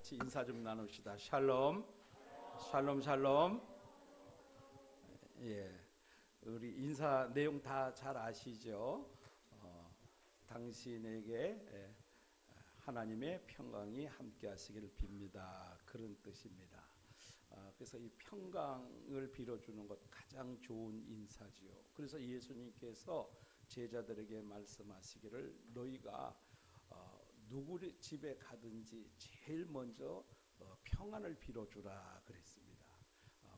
같이 인사 좀 나눕시다. 샬롬, 샬롬, 샬롬. 예, 우리 인사 내용 다 잘 아시죠? 당신에게 하나님의 평강이 함께하시기를 빕니다. 그런 뜻입니다. 그래서 이 평강을 빌어주는 것 가장 좋은 인사지요. 그래서 예수님께서 제자들에게 말씀하시기를 너희가 누구 집에 가든지 제일 먼저 평안을 빌어주라 그랬습니다.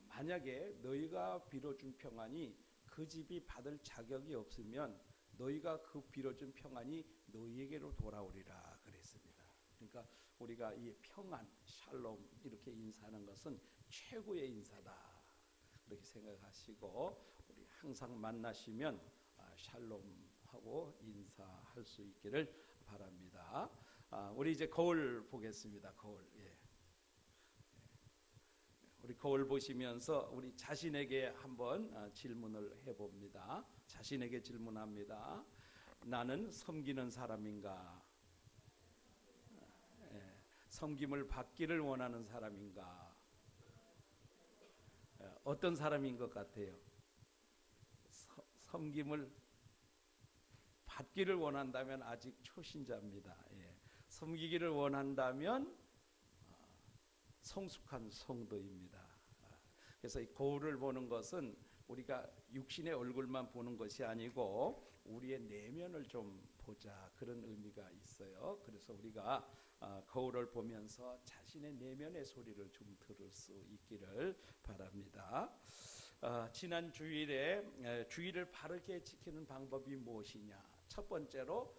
만약에 너희가 빌어준 평안이 그 집이 받을 자격이 없으면 너희가 그 빌어준 평안이 너희에게로 돌아오리라 그랬습니다. 그러니까 우리가 이 평안, 샬롬 이렇게 인사하는 것은 최고의 인사다 그렇게 생각하시고 우리 항상 만나시면 샬롬하고 인사할 수 있기를 바랍니다. 우리 이제 거울 보겠습니다. 거울. 우리 거울 보시면서 우리 자신에게 한번 질문을 해봅니다. 자신에게 질문합니다. 나는 섬기는 사람인가? 섬김을 받기를 원하는 사람인가? 어떤 사람인 것 같아요? 섬김을 받기를 원한다면 아직 초신자입니다. 섬기기를 원한다면 성숙한 성도입니다. 그래서 이 거울을 보는 것은 우리가 육신의 얼굴만 보는 것이 아니고 우리의 내면을 좀 보자 그런 의미가 있어요. 그래서 우리가 거울을 보면서 자신의 내면의 소리를 좀 들을 수 있기를 바랍니다. 지난 주일에 주일을 바르게 지키는 방법이 무엇이냐? 첫 번째로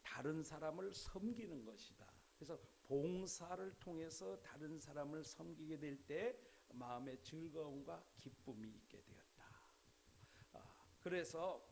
다른 사람을 섬기는 것이다. 그래서 봉사를 통해서 다른 사람을 섬기게 될 때 마음의 즐거움과 기쁨이 있게 되었다. 그래서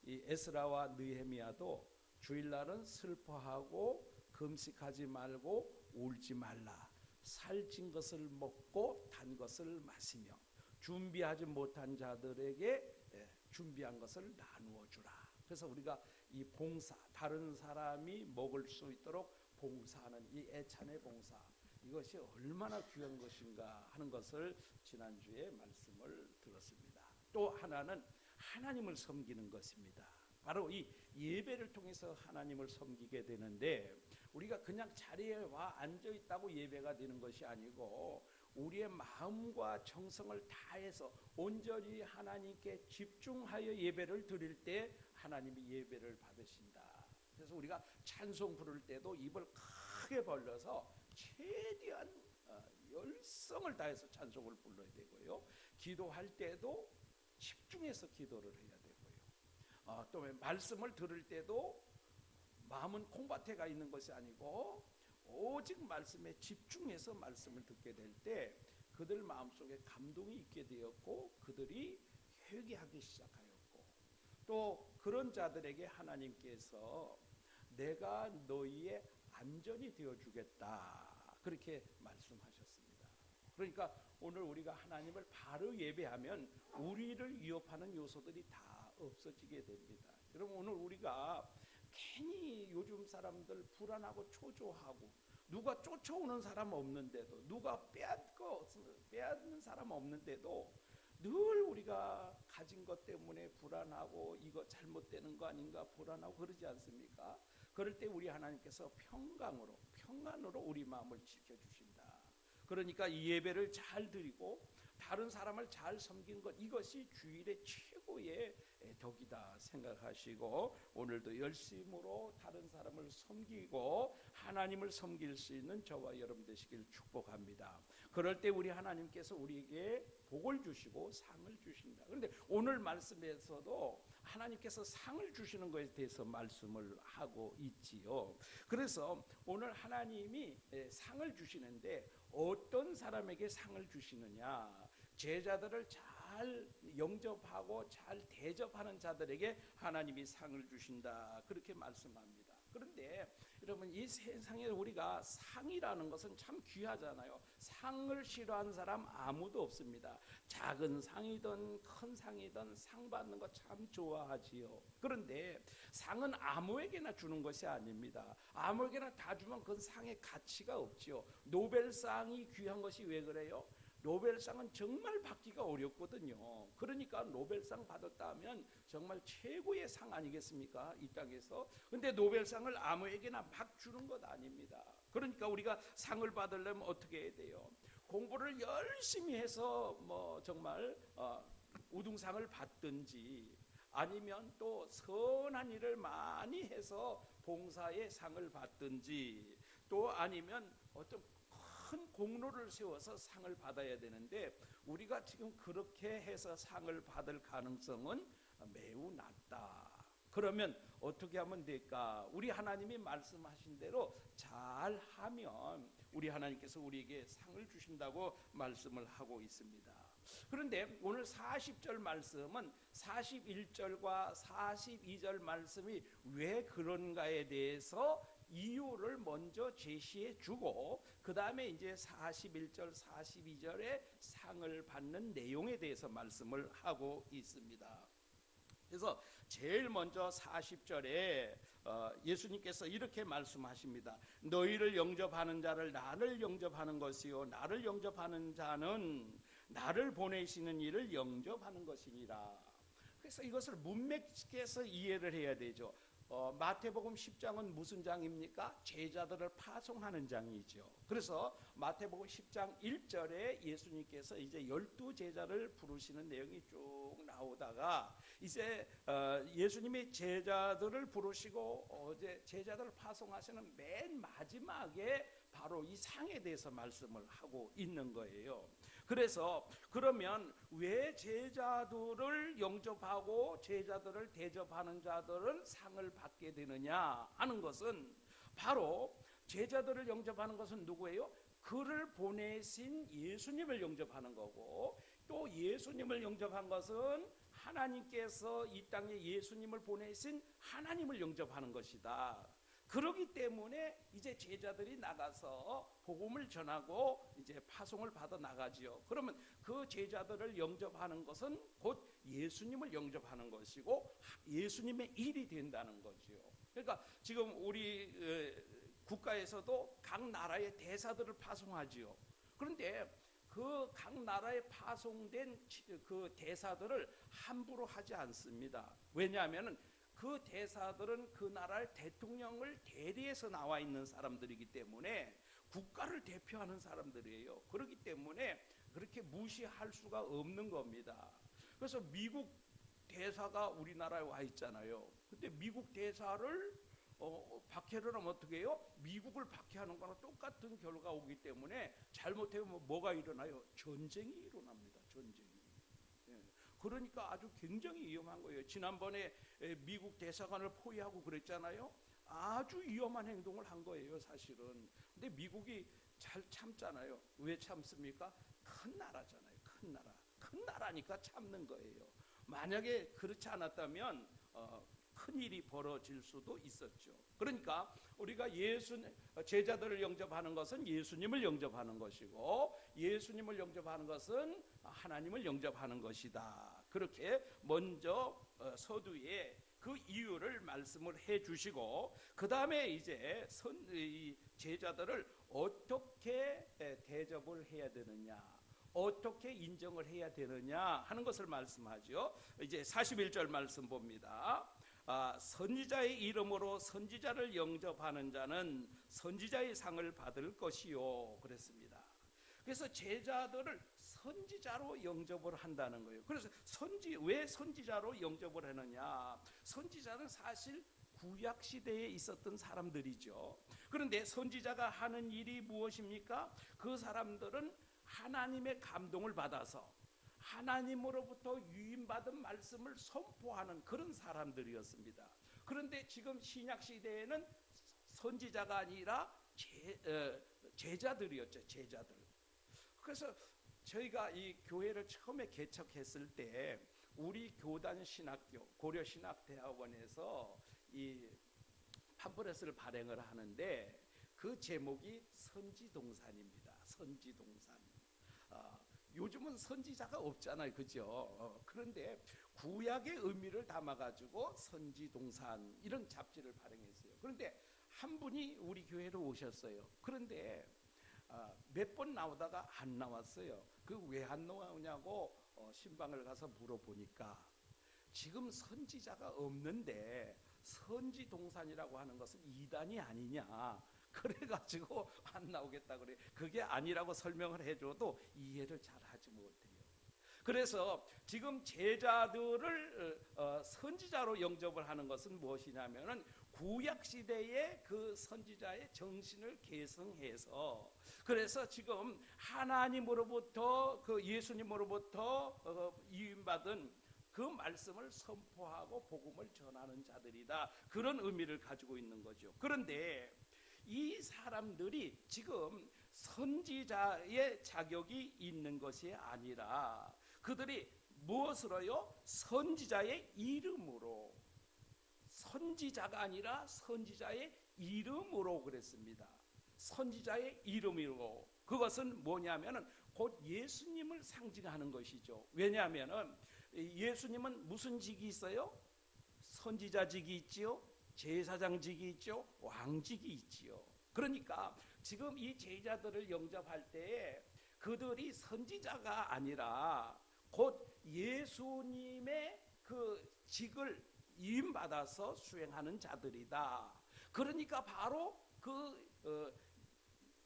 이 에스라와 느헤미야도 주일날은 슬퍼하고 금식하지 말고 울지 말라. 살찐 것을 먹고 단 것을 마시며 준비하지 못한 자들에게 준비한 것을 나누어 주라. 그래서 우리가 이 봉사, 다른 사람이 먹을 수 있도록 봉사하는 이 애찬의 봉사, 이것이 얼마나 귀한 것인가 하는 것을 지난주에 말씀을 들었습니다. 또 하나는 하나님을 섬기는 것입니다. 바로 이 예배를 통해서 하나님을 섬기게 되는데 우리가 그냥 자리에 와 앉아 있다고 예배가 되는 것이 아니고 우리의 마음과 정성을 다해서 온전히 하나님께 집중하여 예배를 드릴 때 하나님이 예배를 받으신다. 그래서 우리가 찬송 부를 때도 입을 크게 벌려서 최대한 열성을 다해서 찬송을 불러야 되고요. 기도할 때도 집중해서 기도를 해야 되고요. 또 말씀을 들을 때도 마음은 콩밭에 가 있는 것이 아니고 오직 말씀에 집중해서 말씀을 듣게 될 때 그들 마음속에 감동이 있게 되었고 그들이 회개하기 시작하였고 또 그런 자들에게 하나님께서 내가 너희의 안전이 되어주겠다 그렇게 말씀하셨습니다. 그러니까 오늘 우리가 하나님을 바로 예배하면 우리를 위협하는 요소들이 다 없어지게 됩니다. 여러분 오늘 우리가 괜히 요즘 사람들 불안하고 초조하고 누가 쫓아오는 사람 없는데도 누가 빼앗는 사람 없는데도 늘 우리가 가진 것 때문에 불안하고 이거 잘못되는 거 아닌가 불안하고 그러지 않습니까? 그럴 때 우리 하나님께서 평안으로 우리 마음을 지켜주신다. 그러니까 이 예배를 잘 드리고 다른 사람을 잘 섬긴 것 이것이 주일의 최고의 덕이다 생각하시고 오늘도 열심으로 다른 사람을 섬기고 하나님을 섬길 수 있는 저와 여러분 되시길 축복합니다. 그럴 때 우리 하나님께서 우리에게 복을 주시고 상을 주신다. 그런데 오늘 말씀에서도 하나님께서 상을 주시는 것에 대해서 말씀을 하고 있지요. 그래서 오늘 하나님이 상을 주시는데 어떤 사람에게 상을 주시느냐? 제자들을 잘 영접하고 잘 대접하는 자들에게 하나님이 상을 주신다 그렇게 말씀합니다. 그런데 여러분, 이 세상에 우리가 상이라는 것은 참 귀하잖아요. 상을 싫어하는 사람 아무도 없습니다. 작은 상이든 큰 상이든 상 받는 거 참 좋아하지요. 그런데 상은 아무에게나 주는 것이 아닙니다. 아무에게나 다 주면 그 상의 가치가 없지요. 노벨상이 귀한 것이 왜 그래요? 노벨상은 정말 받기가 어렵거든요. 그러니까 노벨상 받았다 하면 정말 최고의 상 아니겠습니까? 이 땅에서. 근데 노벨상을 아무에게나 막 주는 것 아닙니다. 그러니까 우리가 상을 받으려면 어떻게 해야 돼요? 공부를 열심히 해서 뭐 정말 우등상을 받든지, 아니면 또 선한 일을 많이 해서 봉사의 상을 받든지, 또 아니면 어떤 큰 공로를 세워서 상을 받아야 되는데, 우리가 지금 그렇게 해서 상을 받을 가능성은 매우 낮다. 그러면 어떻게 하면 될까? 우리 하나님이 말씀하신 대로 잘하면 우리 하나님께서 우리에게 상을 주신다고 말씀을 하고 있습니다. 그런데 오늘 40절 말씀은 41절과 42절 말씀이 왜 그런가에 대해서 이유를 먼저 제시해 주고, 그 다음에 이제 41절 42절에 상을 받는 내용에 대해서 말씀을 하고 있습니다. 그래서 제일 먼저 40절에 예수님께서 이렇게 말씀하십니다. 너희를 영접하는 자를 나를 영접하는 것이요, 나를 영접하는 자는 나를 보내시는 이를 영접하는 것이니라. 그래서 이것을 문맥에서 이해를 해야 되죠. 마태복음 10장은 무슨 장입니까? 제자들을 파송하는 장이죠. 그래서 마태복음 10장 1절에 예수님께서 이제 12제자를 부르시는 내용이 쭉 나오다가, 이제 예수님이 제자들을 부르시고 이제 제자들을 파송하시는 맨 마지막에 바로 이 상에 대해서 말씀을 하고 있는 거예요. 그래서 그러면 왜 제자들을 영접하고 제자들을 대접하는 자들은 상을 받게 되느냐 하는 것은, 바로 제자들을 영접하는 것은 누구예요? 그를 보내신 예수님을 영접하는 거고, 또 예수님을 영접한 것은 하나님께서 이 땅에 예수님을 보내신 하나님을 영접하는 것이다. 그렇기 때문에 이제 제자들이 나가서 복음을 전하고 이제 파송을 받아 나가지요. 그러면 그 제자들을 영접하는 것은 곧 예수님을 영접하는 것이고 예수님의 일이 된다는 거지요. 그러니까 지금 우리 국가에서도 각 나라의 대사들을 파송하지요. 그런데 그 각 나라에 파송된 그 대사들을 함부로 하지 않습니다. 왜냐하면 그 대사들은 그 나라의 대통령을 대리해서 나와 있는 사람들이기 때문에, 국가를 대표하는 사람들이에요. 그렇기 때문에 그렇게 무시할 수가 없는 겁니다. 그래서 미국 대사가 우리나라에 와 있잖아요. 근데 미국 대사를 박해를 하면 어떻게 해요? 미국을 박해하는 거랑 똑같은 결과가 오기 때문에 잘못하면 뭐가 일어나요? 전쟁이 일어납니다. 전쟁이. 그러니까 아주 굉장히 위험한 거예요. 지난번에 미국 대사관을 포위하고 그랬잖아요. 아주 위험한 행동을 한 거예요, 사실은. 근데 미국이 잘 참잖아요. 왜 참습니까? 큰 나라잖아요. 큰 나라. 큰 나라니까 참는 거예요. 만약에 그렇지 않았다면 큰일이 벌어질 수도 있었죠. 그러니까 우리가 제자들을 영접하는 것은 예수님을 영접하는 것이고, 예수님을 영접하는 것은 하나님을 영접하는 것이다. 그렇게 먼저 서두에 그 이유를 말씀을 해 주시고, 그 다음에 이제 제자들을 어떻게 대접을 해야 되느냐, 어떻게 인정을 해야 되느냐 하는 것을 말씀하죠. 이제 41절 말씀 봅니다. 선지자의 이름으로 선지자를 영접하는 자는 선지자의 상을 받을 것이요, 그랬습니다. 그래서 제자들을 선지자로 영접을 한다는 거예요. 그래서 왜 선지자로 영접을 하느냐? 선지자는 사실 구약 시대에 있었던 사람들이죠. 그런데 선지자가 하는 일이 무엇입니까? 그 사람들은 하나님의 감동을 받아서 하나님으로부터 유인받은 말씀을 선포하는 그런 사람들이었습니다. 그런데 지금 신약 시대에는 선지자가 아니라 제자들이었죠. 제자들. 그래서 저희가 이 교회를 처음에 개척했을 때 우리 교단 신학교 고려신학대학원에서 이 팜플렛을 발행을 하는데 그 제목이 선지동산입니다. 선지동산. 요즘은 선지자가 없잖아요, 그죠? 그런데 구약의 의미를 담아가지고 선지동산 이런 잡지를 발행했어요. 그런데 한 분이 우리 교회로 오셨어요. 그런데 몇 번 나오다가 안 나왔어요. 그 왜 안 나오냐고 신방을 가서 물어보니까 지금 선지자가 없는데 선지동산이라고 하는 것은 이단이 아니냐, 그래가지고 안 나오겠다 그래. 그게 아니라고 설명을 해줘도 이해를 잘 하지 못해요. 그래서 지금 제자들을 선지자로 영접을 하는 것은 무엇이냐면은 구약 시대의 그 선지자의 정신을 계승해서, 그래서 지금 하나님으로부터 그 예수님으로부터 이임받은 그 말씀을 선포하고 복음을 전하는 자들이다, 그런 의미를 가지고 있는 거죠. 그런데 이 사람들이 지금 선지자의 자격이 있는 것이 아니라 그들이 무엇으로요? 선지자의 이름으로, 선지자가 아니라 선지자의 이름으로 그랬습니다. 선지자의 이름으로. 그것은 뭐냐면은 곧 예수님을 상징하는 것이죠. 왜냐하면은 예수님은 무슨 직이 있어요? 선지자직이 있지요, 제사장직이 있죠, 왕직이 있지요. 그러니까 지금 이 제자들을 영접할 때에 그들이 선지자가 아니라 곧 예수님의 그 직을 위임받아서 수행하는 자들이다. 그러니까 바로 그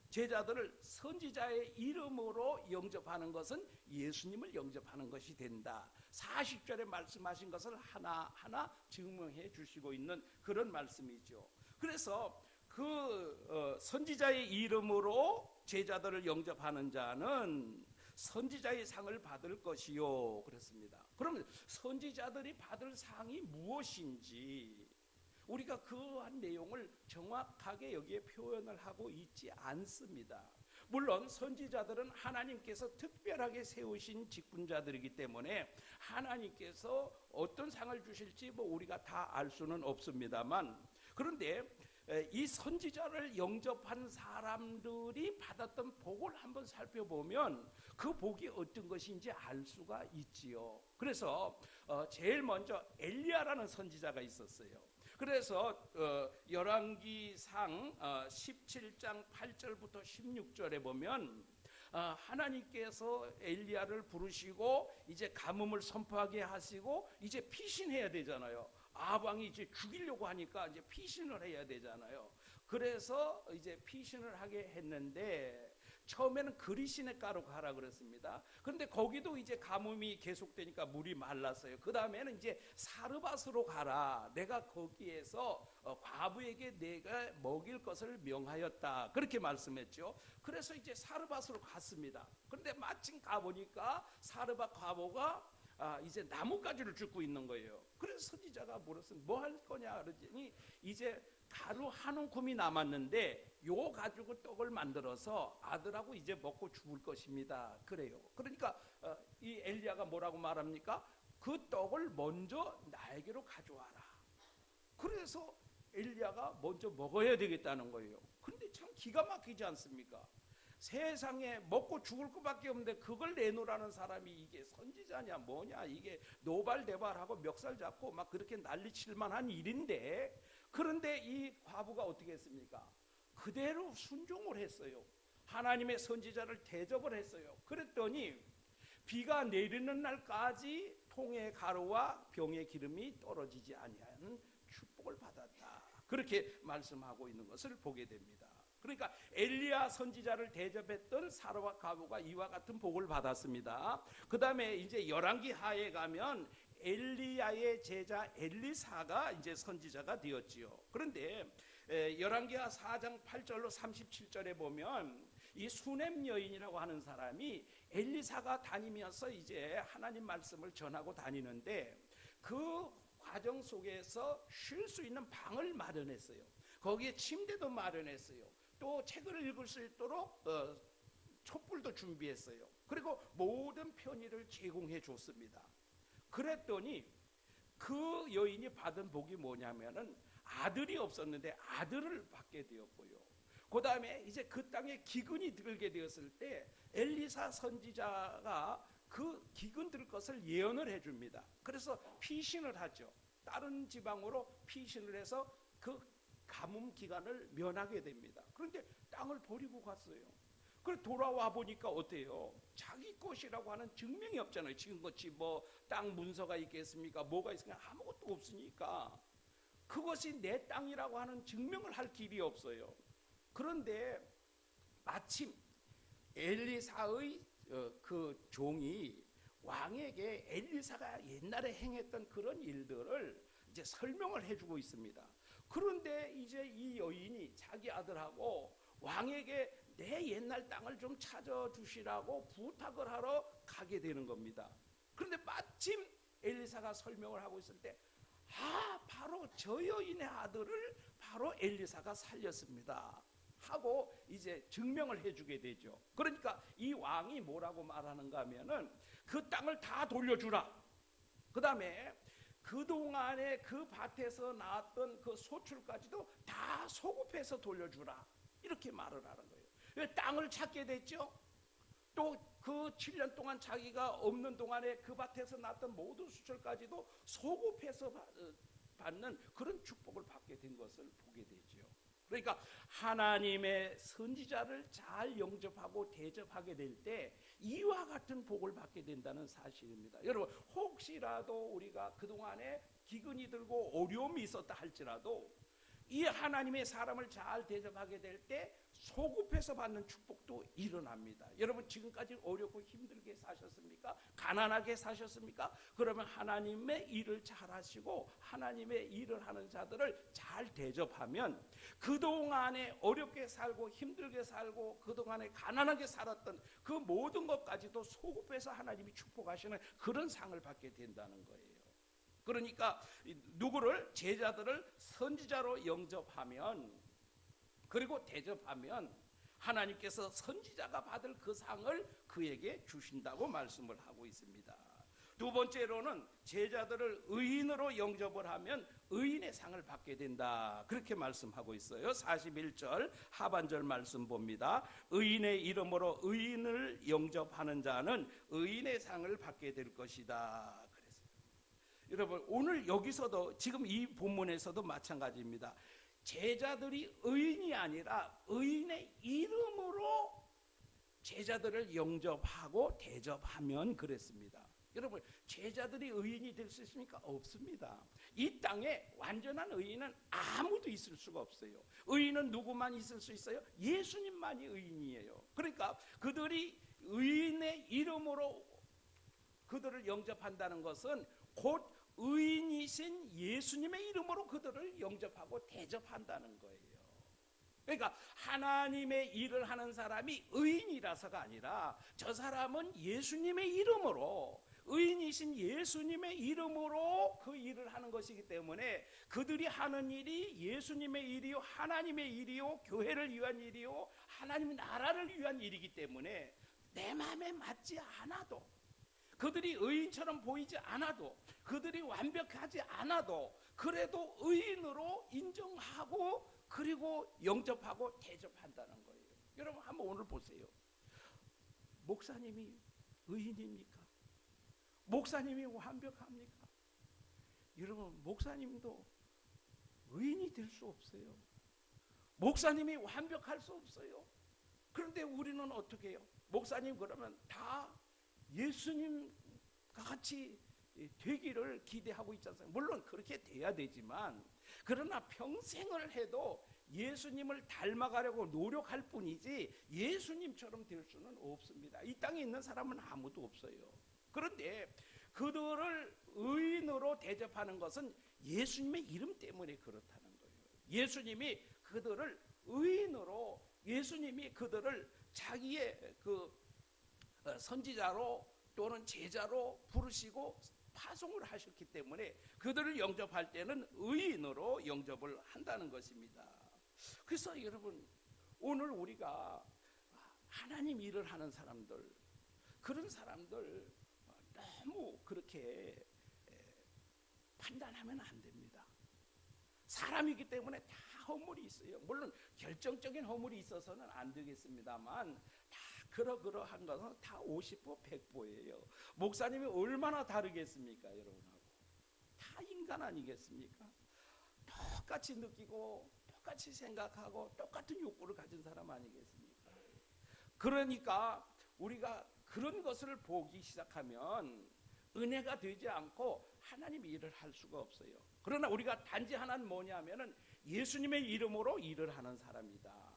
제자들을 선지자의 이름으로 영접하는 것은 예수님을 영접하는 것이 된다. 40절에 말씀하신 것을 하나하나 증명해 주시고 있는 그런 말씀이죠. 그래서 그 선지자의 이름으로 제자들을 영접하는 자는 선지자의 상을 받을 것이요 그랬습니다. 그러면 선지자들이 받을 상이 무엇인지 우리가 그러한 내용을 정확하게 여기에 표현을 하고 있지 않습니다. 물론 선지자들은 하나님께서 특별하게 세우신 직분자들이기 때문에 하나님께서 어떤 상을 주실지 우리가 다 알 수는 없습니다만, 그런데 이 선지자를 영접한 사람들이 받았던 복을 한번 살펴보면 그 복이 어떤 것인지 알 수가 있지요. 그래서 제일 먼저 엘리야라는 선지자가 있었어요. 그래서 열왕기상 17장 8절부터 16절에 보면 하나님께서 엘리야를 부르시고 이제 가뭄을 선포하게 하시고 이제 피신해야 되잖아요. 아방이 이제 죽이려고 하니까 이제 피신을 해야 되잖아요. 그래서 이제 피신을 하게 했는데 처음에는 그리시네가로 가라 그랬습니다. 그런데 거기도 이제 가뭄이 계속되니까 물이 말랐어요. 그 다음에는 이제 사르밧으로 가라. 내가 거기에서 과부에게 내가 먹일 것을 명하였다. 그렇게 말씀했죠. 그래서 이제 사르밧으로 갔습니다. 그런데 마침 가보니까 사르밧 과부가 이제 나뭇가지를 줍고 있는 거예요. 그래서 선지자가 물었어요. 뭐 할 거냐 그러더니 이제 가루 한 움큼이 남았는데 요 가지고 떡을 만들어서 아들하고 이제 먹고 죽을 것입니다. 그래요. 그러니까 이 엘리야가 뭐라고 말합니까? 그 떡을 먼저 나에게로 가져와라. 그래서 엘리야가 먼저 먹어야 되겠다는 거예요. 그런데 참 기가 막히지 않습니까? 세상에 먹고 죽을 것밖에 없는데 그걸 내놓으라는 사람이 이게 선지자냐 뭐냐, 이게 노발대발하고 멱살 잡고 막 그렇게 난리칠 만한 일인데, 그런데 이 과부가 어떻게 했습니까? 그대로 순종을 했어요. 하나님의 선지자를 대접을 했어요. 그랬더니 비가 내리는 날까지 통의 가루와 병의 기름이 떨어지지 아니하는 축복을 받았다. 그렇게 말씀하고 있는 것을 보게 됩니다. 그러니까 엘리야 선지자를 대접했던 사르밧 과부가 이와 같은 복을 받았습니다. 그 다음에 이제 열왕기 하에 가면 엘리야의 제자 엘리사가 이제 선지자가 되었지요. 그런데 열왕기하 4장 8절로 37절에 보면 이 수넴 여인이라고 하는 사람이 엘리사가 다니면서 이제 하나님 말씀을 전하고 다니는데 그 과정 속에서 쉴 수 있는 방을 마련했어요. 거기에 침대도 마련했어요. 또 책을 읽을 수 있도록 촛불도 준비했어요. 그리고 모든 편의를 제공해 줬습니다. 그랬더니 그 여인이 받은 복이 뭐냐면은 아들이 없었는데 아들을 받게 되었고요. 그 다음에 이제 그 땅에 기근이 들게 되었을 때 엘리사 선지자가 그 기근 들 것을 예언을 해줍니다. 그래서 피신을 하죠. 다른 지방으로 피신을 해서 그 가뭄 기간을 면하게 됩니다. 그런데 땅을 버리고 갔어요. 그래 돌아와 보니까 어때요? 자기 것이라고 하는 증명이 없잖아요. 지금같이 뭐 땅 문서가 있겠습니까? 뭐가 있습니까? 아무것도 없으니까 그것이 내 땅이라고 하는 증명을 할 길이 없어요. 그런데 마침 엘리사의 그 종이 왕에게 엘리사가 옛날에 행했던 그런 일들을 이제 설명을 해주고 있습니다. 그런데 이제 이 여인이 자기 아들하고 왕에게 내 옛날 땅을 좀 찾아주시라고 부탁을 하러 가게 되는 겁니다. 그런데 마침 엘리사가 설명을 하고 있을 때 바로 저 여인의 아들을 바로 엘리사가 살렸습니다 하고 이제 증명을 해주게 되죠. 그러니까 이 왕이 뭐라고 말하는가 하면은 그 땅을 다 돌려주라. 그 다음에 그동안에 그 밭에서 나왔던 그 소출까지도 다 소급해서 돌려주라. 이렇게 말을 하는 거예요. 땅을 찾게 됐죠. 또 그 7년 동안 자기가 없는 동안에 그 밭에서 났던 모든 수출까지도 소급해서 받는 그런 축복을 받게 된 것을 보게 되죠. 그러니까 하나님의 선지자를 잘 영접하고 대접하게 될 때 이와 같은 복을 받게 된다는 사실입니다. 여러분 혹시라도 우리가 그동안에 기근이 들고 어려움이 있었다 할지라도 이 하나님의 사람을 잘 대접하게 될 때 소급해서 받는 축복도 일어납니다. 여러분 지금까지 어렵고 힘들게 사셨습니까? 가난하게 사셨습니까? 그러면 하나님의 일을 잘 하시고 하나님의 일을 하는 자들을 잘 대접하면 그동안에 어렵게 살고 힘들게 살고 그동안에 가난하게 살았던 그 모든 것까지도 소급해서 하나님이 축복하시는 그런 상을 받게 된다는 거예요. 그러니까 누구를 제자들을 선지자로 영접하면 그리고 대접하면 하나님께서 선지자가 받을 그 상을 그에게 주신다고 말씀을 하고 있습니다. 두 번째로는 제자들을 의인으로 영접을 하면 의인의 상을 받게 된다. 그렇게 말씀하고 있어요. 41절 하반절 말씀 봅니다. 의인의 이름으로 의인을 영접하는 자는 의인의 상을 받게 될 것이다. 여러분 오늘 여기서도 지금 이 본문에서도 마찬가지입니다. 제자들이 의인이 아니라 의인의 이름으로 제자들을 영접하고 대접하면 그랬습니다. 여러분 제자들이 의인이 될 수 있습니까? 없습니다. 이 땅에 완전한 의인은 아무도 있을 수가 없어요. 의인은 누구만 있을 수 있어요? 예수님만이 의인이에요. 그러니까 그들이 의인의 이름으로 그들을 영접한다는 것은 곧 의인이신 예수님의 이름으로 그들을 영접하고 대접한다는 거예요. 그러니까 하나님의 일을 하는 사람이 의인이라서가 아니라 저 사람은 예수님의 이름으로 의인이신 예수님의 이름으로 그 일을 하는 것이기 때문에 그들이 하는 일이 예수님의 일이요 하나님의 일이요 교회를 위한 일이요 하나님 나라를 위한 일이기 때문에 내 마음에 맞지 않아도 그들이 의인처럼 보이지 않아도 그들이 완벽하지 않아도 그래도 의인으로 인정하고 그리고 영접하고 대접한다는 거예요. 여러분 한번 오늘 보세요. 목사님이 의인입니까? 목사님이 완벽합니까? 여러분 목사님도 의인이 될 수 없어요. 목사님이 완벽할 수 없어요. 그런데 우리는 어떻게 해요? 목사님 그러면 다 예수님과 같이 되기를 기대하고 있지 않습니까? 물론 그렇게 돼야 되지만 그러나 평생을 해도 예수님을 닮아가려고 노력할 뿐이지 예수님처럼 될 수는 없습니다. 이 땅에 있는 사람은 아무도 없어요. 그런데 그들을 의인으로 대접하는 것은 예수님의 이름 때문에 그렇다는 거예요. 예수님이 그들을 의인으로 예수님이 그들을 자기의 그 선지자로 또는 제자로 부르시고 파송을 하셨기 때문에 그들을 영접할 때는 의인으로 영접을 한다는 것입니다. 그래서 여러분 오늘 우리가 하나님 일을 하는 사람들 그런 사람들 너무 그렇게 판단하면 안 됩니다. 사람이기 때문에 다 허물이 있어요. 물론 결정적인 허물이 있어서는 안 되겠습니다만 다 그러한 것은 다 50보 100보예요. 목사님이 얼마나 다르겠습니까, 여러분하고? 다 인간 아니겠습니까? 똑같이 느끼고 똑같이 생각하고 똑같은 욕구를 가진 사람 아니겠습니까? 그러니까 우리가 그런 것을 보기 시작하면 은혜가 되지 않고 하나님 일을 할 수가 없어요. 그러나 우리가 단지 하나는 뭐냐면은 예수님의 이름으로 일을 하는 사람이다.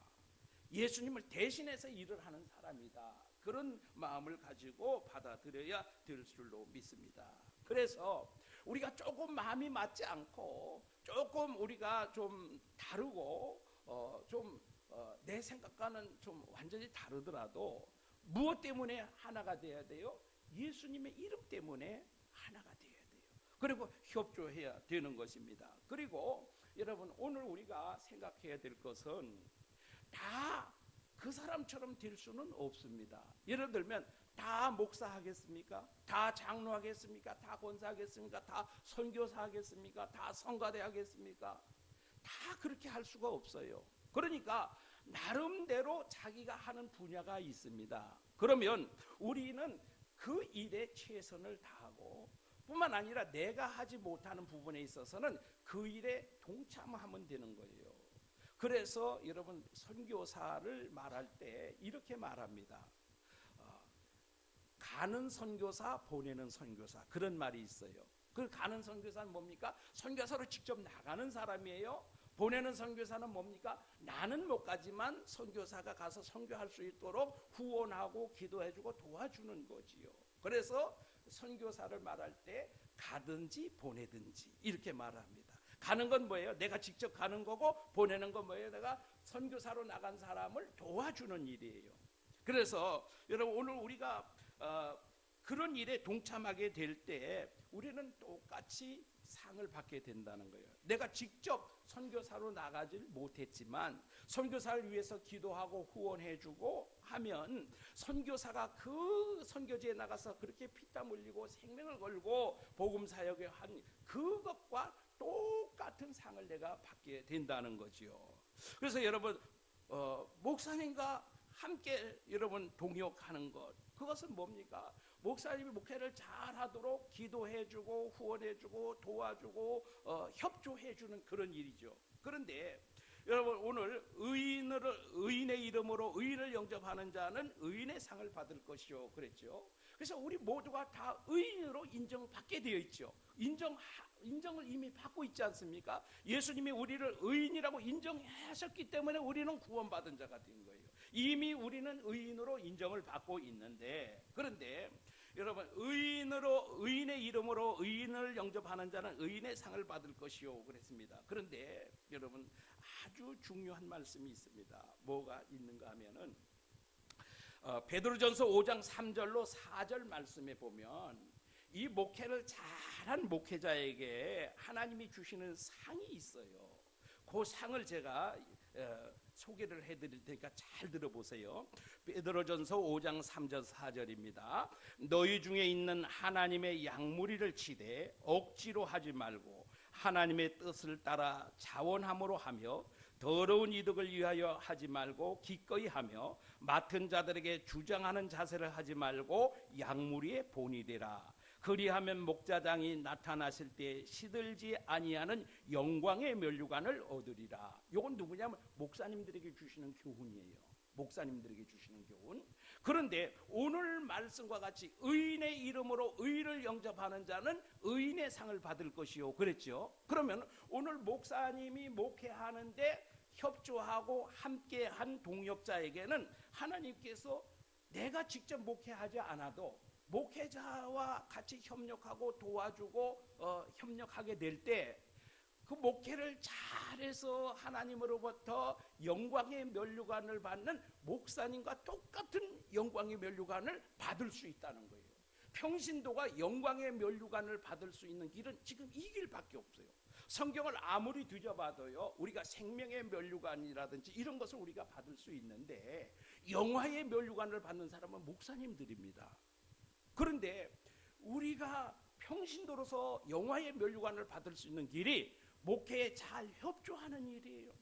예수님을 대신해서 일을 하는 사람이다. 그런 마음을 가지고 받아들여야 될 줄로 믿습니다. 그래서 우리가 조금 마음이 맞지 않고 조금 우리가 좀 다르고 내 생각과는 좀 완전히 다르더라도 무엇 때문에 하나가 돼야 돼요? 예수님의 이름 때문에 하나가 돼야 돼요. 그리고 협조해야 되는 것입니다. 그리고 여러분, 오늘 우리가 생각해야 될 것은 다 그 사람처럼 될 수는 없습니다. 예를 들면 다 목사하겠습니까? 다 장로하겠습니까? 다 권사하겠습니까? 다 선교사하겠습니까? 다 성가대 하겠습니까? 다 그렇게 할 수가 없어요. 그러니까 나름대로 자기가 하는 분야가 있습니다. 그러면 우리는 그 일에 최선을 다하고 뿐만 아니라 내가 하지 못하는 부분에 있어서는 그 일에 동참하면 되는 거예요. 그래서 여러분, 선교사를 말할 때 이렇게 말합니다. 가는 선교사, 보내는 선교사, 그런 말이 있어요. 그 가는 선교사는 뭡니까? 선교사로 직접 나가는 사람이에요. 보내는 선교사는 뭡니까? 나는 못 가지만 선교사가 가서 선교할 수 있도록 후원하고 기도해주고 도와주는 거지요. 그래서 선교사를 말할 때 가든지 보내든지 이렇게 말합니다. 가는 건 뭐예요? 내가 직접 가는 거고, 보내는 건 뭐예요? 내가 선교사로 나간 사람을 도와주는 일이에요. 그래서 여러분, 오늘 우리가 그런 일에 동참하게 될 때 우리는 똑같이 상을 받게 된다는 거예요. 내가 직접 선교사로 나가질 못했지만 선교사를 위해서 기도하고 후원해주고 하면 선교사가 그 선교지에 나가서 그렇게 피땀 흘리고 생명을 걸고 복음 사역에 한 그것과 똑같은 상을 내가 받게 된다는 거지요. 그래서 여러분, 목사님과 함께 여러분 동역하는 것, 그것은 뭡니까? 목사님이 목회를 잘하도록 기도해주고 후원해주고 도와주고 협조해주는 그런 일이죠. 그런데 여러분, 오늘 의인의 이름으로 의인을 영접하는 자는 의인의 상을 받을 것이요, 그랬죠. 그래서 우리 모두가 다 의인으로 인정받게 되어 있죠. 인정을 이미 받고 있지 않습니까? 예수님이 우리를 의인이라고 인정하셨기 때문에 우리는 구원받은 자가 된 거예요. 이미 우리는 의인으로 인정을 받고 있는데, 그런데 여러분, 의인의 이름으로 의인을 영접하는 자는 의인의 상을 받을 것이요, 그랬습니다. 그런데 여러분, 아주 중요한 말씀이 있습니다. 뭐가 있는가 하면은 베드로전서 5장 3절로 4절 말씀에 보면 이 목회를 잘한 목회자에게 하나님이 주시는 상이 있어요. 그 상을 제가 소개를 해드릴 테니까 잘 들어보세요. 베드로전서 5장 3절 4절입니다. 너희 중에 있는 하나님의 양무리를 치되 억지로 하지 말고 하나님의 뜻을 따라 자원함으로 하며 더러운 이득을 위하여 하지 말고 기꺼이 하며 맡은 자들에게 주장하는 자세를 하지 말고 양무리의 본이 되라. 그리하면 목자장이 나타나실 때 시들지 아니하는 영광의 면류관을 얻으리라. 이건 누구냐면 목사님들에게 주시는 교훈이에요. 목사님들에게 주시는 교훈. 그런데 오늘 말씀과 같이 의인의 이름으로 의인을 영접하는 자는 의인의 상을 받을 것이요, 그랬죠. 그러면 오늘 목사님이 목회하는데 협조하고 함께한 동역자에게는 하나님께서 내가 직접 목회하지 않아도 목회자와 같이 협력하고 도와주고 협력하게 될 때 그 목회를 잘해서 하나님으로부터 영광의 면류관을 받는 목사님과 똑같은 영광의 면류관을 받을 수 있다는 거예요. 평신도가 영광의 면류관을 받을 수 있는 길은 지금 이 길밖에 없어요. 성경을 아무리 뒤져봐도요, 우리가 생명의 면류관이라든지 이런 것을 우리가 받을 수 있는데 영화의 면류관을 받는 사람은 목사님들입니다. 그런데 우리가 평신도로서 영화의 면류관을 받을 수 있는 길이 목회에 잘 협조하는 일이에요.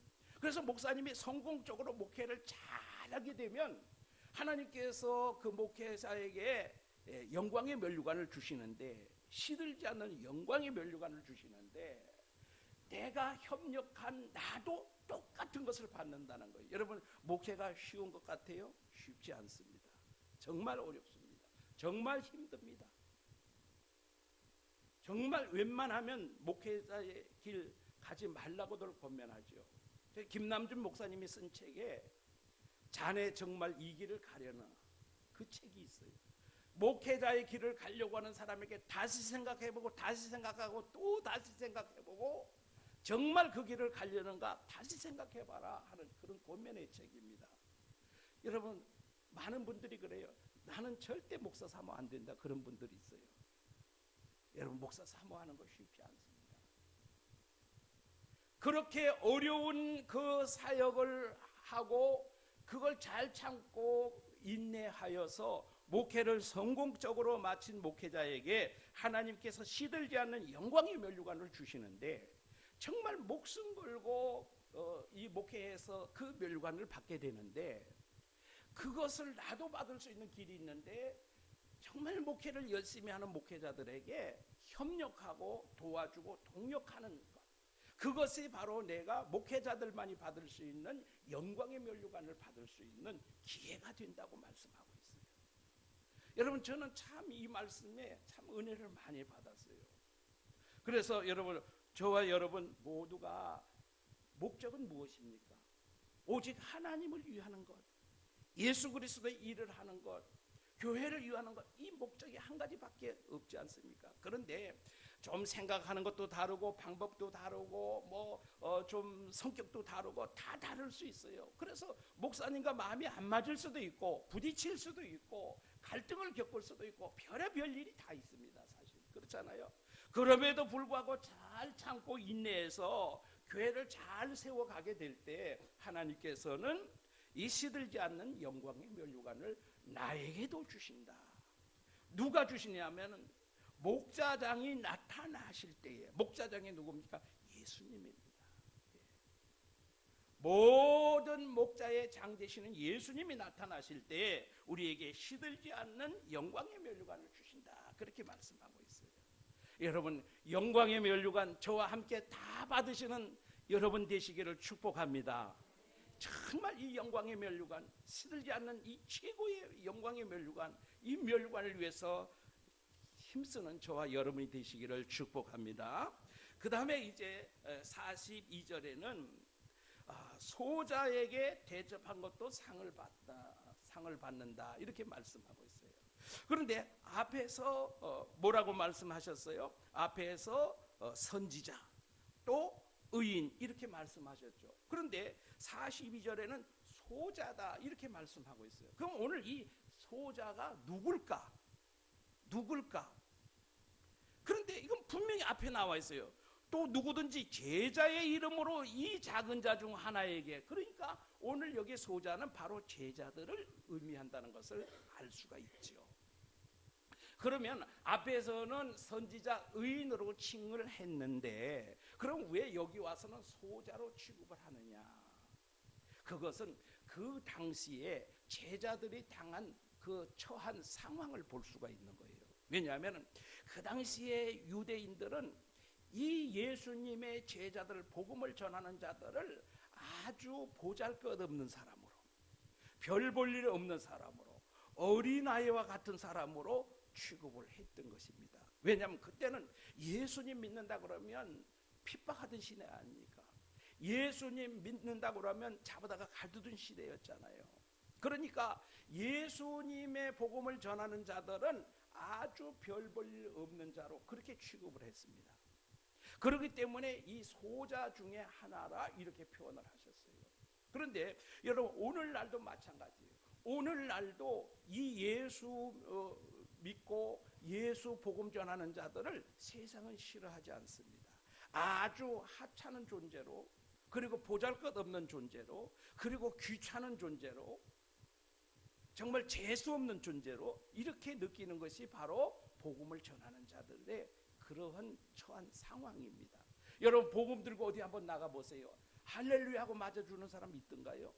그래서 목사님이 성공적으로 목회를 잘하게 되면 하나님께서 그 목회자에게 영광의 면류관을 주시는데, 시들지 않는 영광의 면류관을 주시는데, 내가 협력한 나도 똑같은 것을 받는다는 거예요. 여러분, 목회가 쉬운 것 같아요? 쉽지 않습니다. 정말 어렵습니다. 정말 힘듭니다. 정말 웬만하면 목회자의 길 가지 말라고들 권면하죠. 김남준 목사님이 쓴 책에 자네 정말 이 길을 가려나, 그 책이 있어요. 목회자의 길을 가려고 하는 사람에게 다시 생각해보고 다시 생각하고 또 다시 생각해보고 정말 그 길을 가려는가 다시 생각해봐라 하는 그런 권면의 책입니다. 여러분, 많은 분들이 그래요. 나는 절대 목사 사모 안 된다, 그런 분들이 있어요. 여러분, 목사 사모하는 거 쉽지 않습니다. 그렇게 어려운 그 사역을 하고 그걸 잘 참고 인내하여서 목회를 성공적으로 마친 목회자에게 하나님께서 시들지 않는 영광의 면류관을 주시는데, 정말 목숨 걸고 이 목회에서 그 면류관을 받게 되는데, 그것을 나도 받을 수 있는 길이 있는데, 정말 목회를 열심히 하는 목회자들에게 협력하고 도와주고 동력하는 것, 그것이 바로 내가 목회자들만이 받을 수 있는 영광의 면류관을 받을 수 있는 기회가 된다고 말씀하고 있어요. 여러분, 저는 참 이 말씀에 참 은혜를 많이 받았어요. 그래서 여러분, 저와 여러분 모두가 목적은 무엇입니까? 오직 하나님을 위하는 것, 예수 그리스도의 일을 하는 것, 교회를 위하는 것, 이 목적이 한 가지밖에 없지 않습니까? 그런데 좀 생각하는 것도 다르고 방법도 다르고 좀 성격도 다르고 다 다를 수 있어요. 그래서 목사님과 마음이 안 맞을 수도 있고 부딪힐 수도 있고 갈등을 겪을 수도 있고 별의별 일이 다 있습니다. 사실 그렇잖아요. 그럼에도 불구하고 잘 참고 인내해서 교회를 잘 세워가게 될 때 하나님께서는 이 시들지 않는 영광의 면류관을 나에게도 주신다. 누가 주시냐면 목자장이 나타나실 때에, 목자장이 누굽니까? 예수님입니다. 모든 목자의 장 되시는 예수님이 나타나실 때 우리에게 시들지 않는 영광의 면류관을 주신다, 그렇게 말씀하고 있어요. 여러분, 영광의 면류관 저와 함께 다 받으시는 여러분 되시기를 축복합니다. 정말 이 영광의 면류관, 시들지 않는 이 최고의 영광의 면류관, 이 면류관을 위해서 힘쓰는 저와 여러분이 되시기를 축복합니다. 그 다음에 이제 42절에는 소자에게 대접한 것도 상을 받는다, 이렇게 말씀하고 있어요. 그런데 앞에서 뭐라고 말씀하셨어요? 앞에서 선지자, 또 의인, 이렇게 말씀하셨죠. 그런데 42절에는 소자다, 이렇게 말씀하고 있어요. 그럼 오늘 이 소자가 누굴까? 그런데 이건 분명히 앞에 나와 있어요. 또 누구든지 제자의 이름으로 이 작은 자 중 하나에게, 그러니까 오늘 여기 소자는 바로 제자들을 의미한다는 것을 알 수가 있죠. 그러면 앞에서는 선지자, 의인으로 칭을 했는데 그럼 왜 여기 와서는 소자로 취급을 하느냐? 그것은 그 당시에 제자들이 당한 그 처한 상황을 볼 수가 있는 거예요. 왜냐하면 그 당시에 유대인들은 이 예수님의 제자들, 복음을 전하는 자들을 아주 보잘것없는 사람으로, 별 볼 일 없는 사람으로, 어린아이와 같은 사람으로 취급을 했던 것입니다. 왜냐하면 그때는 예수님 믿는다 그러면 핍박하던 시대 아닙니까? 예수님 믿는다 그러면 잡아다가 가두던 시대였잖아요. 그러니까 예수님의 복음을 전하는 자들은 아주 별 볼 일 없는 자로 그렇게 취급을 했습니다. 그렇기 때문에 이 소자 중에 하나라 이렇게 표현을 하셨어요. 그런데 여러분, 오늘날도 마찬가지예요. 오늘날도 이 예수 믿고 예수 복음 전하는 자들을 세상은 싫어하지 않습니다. 아주 하찮은 존재로, 그리고 보잘것없는 존재로, 그리고 귀찮은 존재로, 정말 재수 없는 존재로 이렇게 느끼는 것이 바로 복음을 전하는 자들의 그러한 처한 상황입니다. 여러분 복음 들고 어디 한번 나가보세요. 할렐루야 하고 맞아주는 사람 있던가요?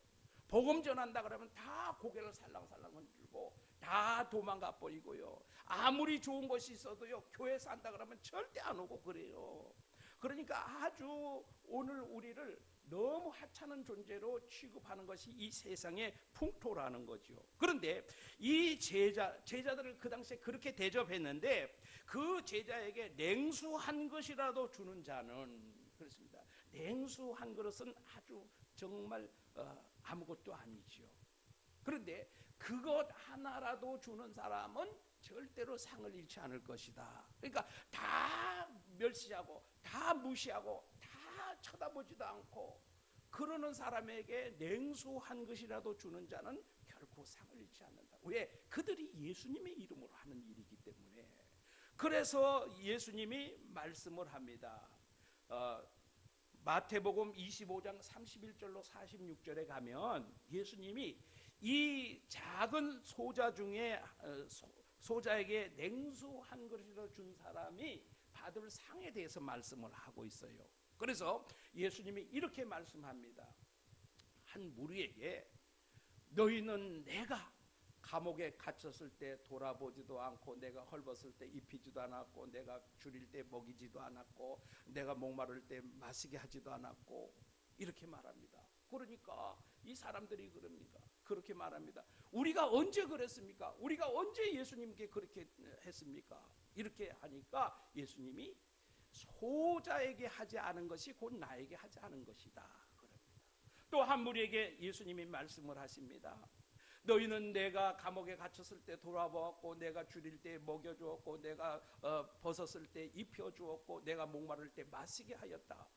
복음 전한다 그러면 다 고개를 살랑살랑 흔들고 다 도망가 버리고요. 아무리 좋은 것이 있어도요, 교회 산다 그러면 절대 안 오고 그래요. 그러니까 아주 오늘 우리를 너무 하찮은 존재로 취급하는 것이 이 세상의 풍토라는 거죠. 그런데 이 제자들을 그 당시에 그렇게 대접했는데 그 제자에게 냉수 한 것이라도 주는 자는, 그렇습니다, 냉수 한 그릇은 아주 정말 아무것도 아니지요. 그런데 그것 하나라도 주는 사람은 절대로 상을 잃지 않을 것이다. 그러니까 다 멸시하고 다 무시하고 다 쳐다보지도 않고 그러는 사람에게 냉수 한 것이라도 주는 자는 결코 상을 잃지 않는다. 왜? 그들이 예수님의 이름으로 하는 일이기 때문에. 그래서 예수님이 말씀을 합니다. 마태복음 25장 31절로 46절에 가면 예수님이 이 작은 소자 중에 소자에게 냉수 한 그릇이라도 준 사람이 받을 상에 대해서 말씀을 하고 있어요. 그래서 예수님이 이렇게 말씀합니다. 한 무리에게 너희는 내가 감옥에 갇혔을 때 돌아보지도 않고, 내가 헐벗을 때 입히지도 않았고, 내가 줄일 때 먹이지도 않았고, 내가 목마를 때 마시게 하지도 않았고, 이렇게 말합니다. 그러니까 이 사람들이 그렇게 말합니다. 우리가 언제 그랬습니까? 우리가 언제 예수님께 그렇게 했습니까? 이렇게 하니까 예수님이 소자에게 하지 않은 것이 곧 나에게 하지 않은 것이다 그럽니다. 또 한 무리에게 예수님이 말씀을 하십니다. 너희는 내가 감옥에 갇혔을 때 돌아보았고, 내가 줄일 때 먹여주었고, 내가 벗었을 때 입혀주었고, 내가 목마를 때 마시게 하였다.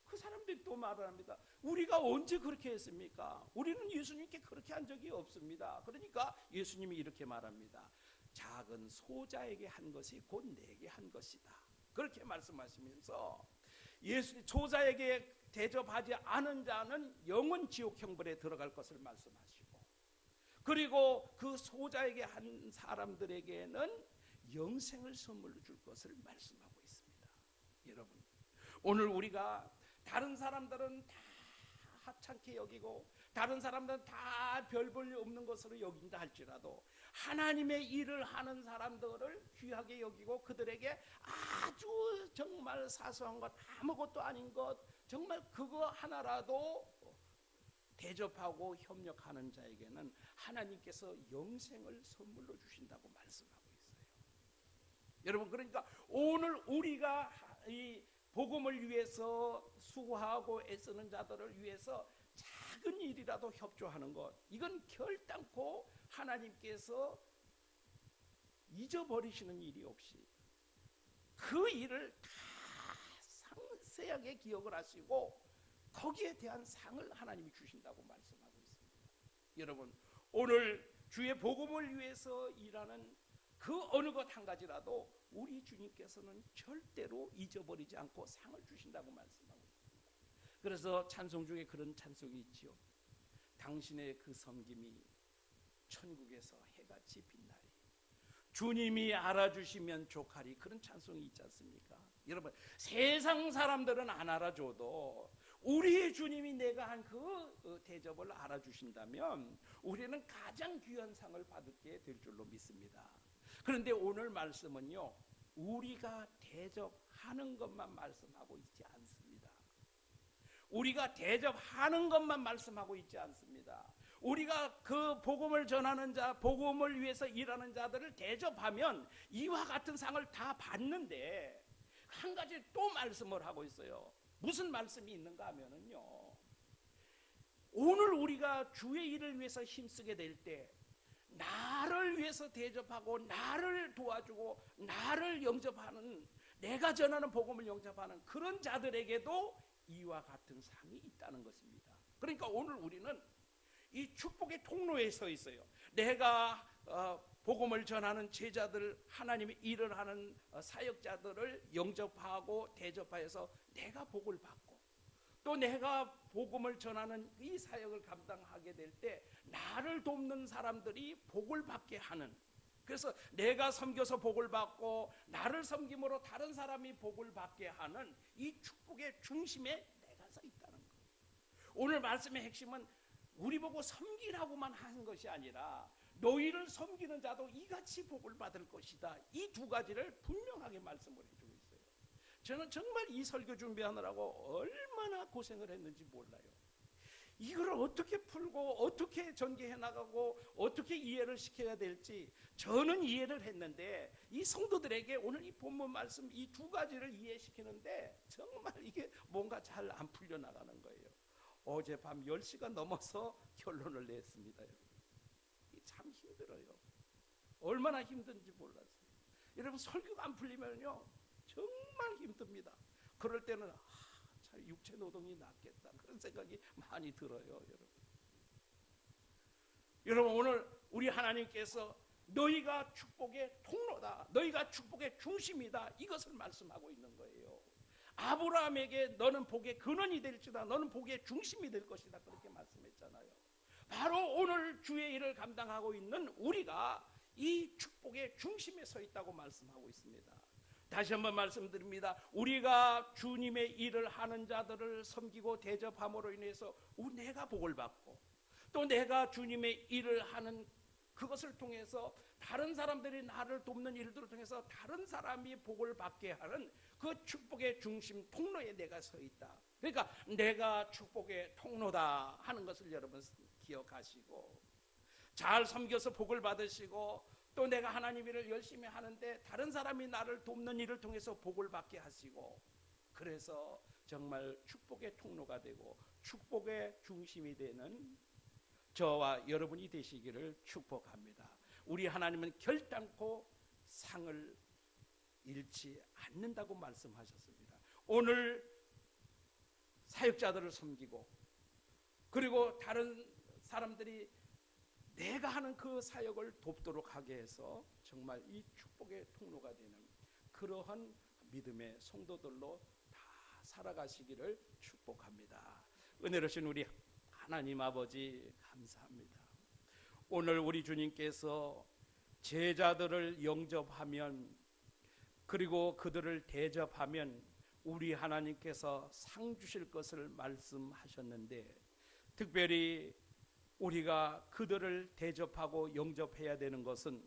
그 사람들이 또 말을 합니다. 우리가 언제 그렇게 했습니까? 우리는 예수님께 그렇게 한 적이 없습니다. 그러니까 예수님이 이렇게 말합니다. 작은 소자에게 한 것이 곧 내게 한 것이다. 그렇게 말씀하시면서 소자에게 대접하지 않은 자는 영원 지옥 형벌에 들어갈 것을 말씀하시고, 그리고 그 소자에게 한 사람들에게는 영생을 선물로 줄 것을 말씀하고 있습니다. 여러분, 오늘 우리가 다른 사람들은 다 하찮게 여기고 다른 사람들은 다 별 볼 일 없는 것으로 여긴다 할지라도 하나님의 일을 하는 사람들을 귀하게 여기고 그들에게 아주 정말 사소한 것, 아무것도 아닌 것, 정말 그거 하나라도 대접하고 협력하는 자에게는 하나님께서 영생을 선물로 주신다고 말씀하고 있어요. 여러분, 그러니까 오늘 우리가 이 복음을 위해서 수고하고 애쓰는 자들을 위해서 작은 일이라도 협조하는 것, 이건 결단코 하나님께서 잊어버리시는 일이 없이 그 일을 다 상세하게 기억을 하시고 거기에 대한 상을 하나님이 주신다고 말씀하고 있습니다. 여러분, 오늘 주의 복음을 위해서 일하는 그 어느 것 한 가지라도 우리 주님께서는 절대로 잊어버리지 않고 상을 주신다고 말씀하고 있습니다. 그래서 찬송 중에 그런 찬송이 있지요. 당신의 그 섬김이 천국에서 해같이 빛나리, 주님이 알아주시면 족하리, 그런 찬송이 있지 않습니까? 여러분, 세상 사람들은 안 알아줘도 우리의 주님이 내가 한 그 대접을 알아주신다면 우리는 가장 귀한 상을 받게 될 줄로 믿습니다. 그런데 오늘 말씀은요, 우리가 대접하는 것만 말씀하고 있지 않습니다. 우리가 대접하는 것만 말씀하고 있지 않습니다. 우리가 그 복음을 전하는 자, 복음을 위해서 일하는 자들을 대접하면 이와 같은 상을 다 받는데 한 가지 또 말씀을 하고 있어요. 무슨 말씀이 있는가 하면은요, 오늘 우리가 주의 일을 위해서 힘쓰게 될 때 나를 위해서 대접하고 나를 도와주고 나를 영접하는, 내가 전하는 복음을 영접하는 그런 자들에게도 이와 같은 상이 있다는 것입니다. 그러니까 오늘 우리는 이 축복의 통로에 서 있어요. 내가 복음을 전하는 제자들, 하나님의 일을 하는 사역자들을 영접하고 대접하여서 내가 복을 받고, 또 내가 복음을 전하는 이 사역을 감당하게 될 때 나를 돕는 사람들이 복을 받게 하는 그래서 내가 섬겨서 복을 받고 나를 섬김으로 다른 사람이 복을 받게 하는 이 축복의 중심에 내가 서 있다는 거예요. 오늘 말씀의 핵심은 우리 보고 섬기라고만 하는 것이 아니라 너희를 섬기는 자도 이같이 복을 받을 것이다. 이 두 가지를 분명하게 말씀을 해주고 있어요. 저는 정말 이 설교 준비하느라고 얼마나 고생을 했는지 몰라요. 이걸 어떻게 풀고 어떻게 전개해 나가고 어떻게 이해를 시켜야 될지 저는 이해를 했는데 이 성도들에게 오늘 이 본문 말씀 이 두 가지를 이해시키는데 정말 이게 뭔가 잘 안 풀려나가는 거예요. 어젯밤 10시가 넘어서 결론을 냈습니다. 참 힘들어요. 얼마나 힘든지 몰랐어요. 여러분 설교가 안 풀리면요 정말 힘듭니다. 그럴 때는 참 육체 노동이 낫겠다 그런 생각이 많이 들어요. 여러분 오늘 우리 하나님께서 너희가 축복의 통로다, 너희가 축복의 중심이다, 이것을 말씀하고 있는 거예요. 아브라함에게 너는 복의 근원이 될지다, 너는 복의 중심이 될 것이다, 그렇게 말씀했잖아요. 바로 오늘 주의 일을 감당하고 있는 우리가 이 축복의 중심에 서 있다고 말씀하고 있습니다. 다시 한번 말씀드립니다. 우리가 주님의 일을 하는 자들을 섬기고 대접함으로 인해서 내가 복을 받고 또 내가 주님의 일을 하는 그것을 통해서 다른 사람들이 나를 돕는 일들을 통해서 다른 사람이 복을 받게 하는 그 축복의 중심 통로에 내가 서 있다. 그러니까 내가 축복의 통로다 하는 것을 여러분 기억하시고 잘 섬겨서 복을 받으시고 또 내가 하나님 일을 열심히 하는데 다른 사람이 나를 돕는 일을 통해서 복을 받게 하시고 그래서 정말 축복의 통로가 되고 축복의 중심이 되는 저와 여러분이 되시기를 축복합니다. 우리 하나님은 결단코 상을 잃지 않는다고 말씀하셨습니다. 오늘 사역자들을 섬기고 그리고 다른 사람들이 내가 하는 그 사역을 돕도록 하게 해서 정말 이 축복의 통로가 되는 그러한 믿음의 성도들로 다 살아가시기를 축복합니다. 은혜로우신 우리 하나님 아버지 감사합니다. 오늘 우리 주님께서 제자들을 영접하면 그리고 그들을 대접하면 우리 하나님께서 상 주실 것을 말씀하셨는데 특별히 우리가 그들을 대접하고 영접해야 되는 것은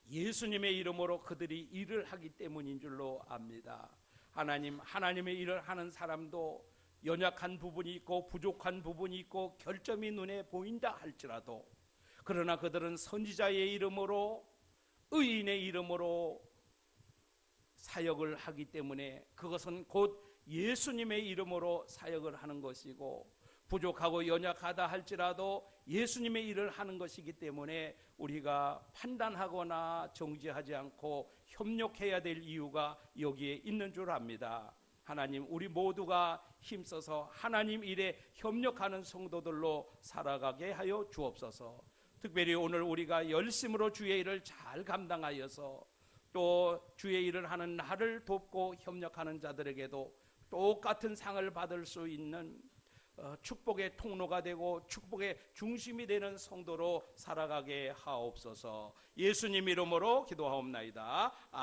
예수님의 이름으로 그들이 일을 하기 때문인 줄로 압니다. 하나님의 일을 하는 사람도 연약한 부분이 있고 부족한 부분이 있고 결점이 눈에 보인다 할지라도 그러나 그들은 선지자의 이름으로 의인의 이름으로 사역을 하기 때문에 그것은 곧 예수님의 이름으로 사역을 하는 것이고 부족하고 연약하다 할지라도 예수님의 일을 하는 것이기 때문에 우리가 판단하거나 정죄하지 않고 협력해야 될 이유가 여기에 있는 줄 압니다. 하나님 우리 모두가 힘써서 하나님 일에 협력하는 성도들로 살아가게 하여 주옵소서. 특별히 오늘 우리가 열심으로 주의 일을 잘 감당하여서 또 주의 일을 하는 나를 돕고 협력하는 자들에게도 똑같은 상을 받을 수 있는 축복의 통로가 되고 축복의 중심이 되는 성도로 살아가게 하옵소서. 예수님 이름으로 기도하옵나이다.